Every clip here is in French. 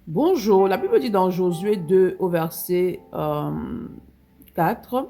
Bonjour, la Bible dit dans Josué 2 au verset 4,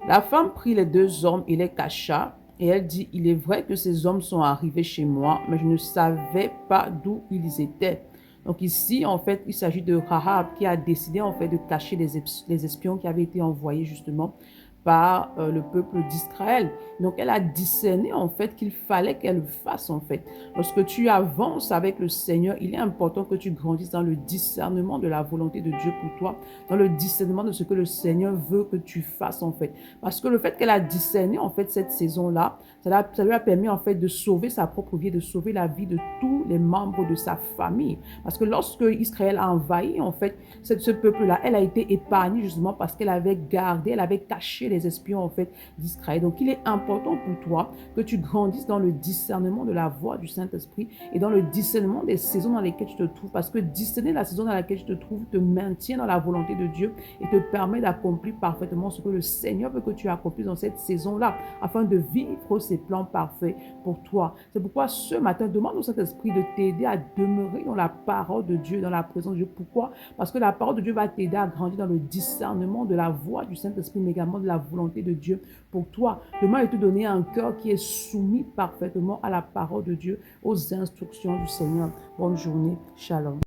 la femme prit les deux hommes et les cacha, et elle dit, il est vrai que ces hommes sont arrivés chez moi, mais je ne savais pas d'où ils étaient. Donc ici, en fait, il s'agit de Rahab qui a décidé en fait de cacher les espions qui avaient été envoyés justement par le peuple d'Israël. Donc elle a discerné en fait qu'il fallait qu'elle le fasse en fait. Lorsque tu avances avec le Seigneur, il est important que tu grandisses dans le discernement de la volonté de Dieu pour toi, dans le discernement de ce que le Seigneur veut que tu fasses en fait. Parce que le fait qu'elle a discerné en fait cette saison-là, ça lui a permis en fait de sauver sa propre vie, de sauver la vie de tous les membres de sa famille. Parce que lorsque Israël a envahi en fait ce peuple-là, elle a été épargnée justement parce qu'elle avait gardé, elle avait caché les espions en fait d'Israël. Donc il est important pour toi que tu grandisses dans le discernement de la voix du Saint-Esprit et dans le discernement des saisons dans lesquelles tu te trouves. Parce que discerner la saison dans laquelle tu te trouves te maintient dans la volonté de Dieu et te permet d'accomplir parfaitement ce que le Seigneur veut que tu accomplisses dans cette saison-là, afin de vivre ses plans parfaits pour toi. C'est pourquoi ce matin, demande au Saint-Esprit de t'aider à demeurer dans la parole de Dieu, dans la présence de Dieu. Pourquoi? Parce que la parole de Dieu va t'aider à grandir dans le discernement de la voix du Saint-Esprit, mais également de la volonté de Dieu pour toi. Demain, il te donner un cœur qui est soumis parfaitement à la parole de Dieu, aux instructions du Seigneur. Bonne journée. Shalom.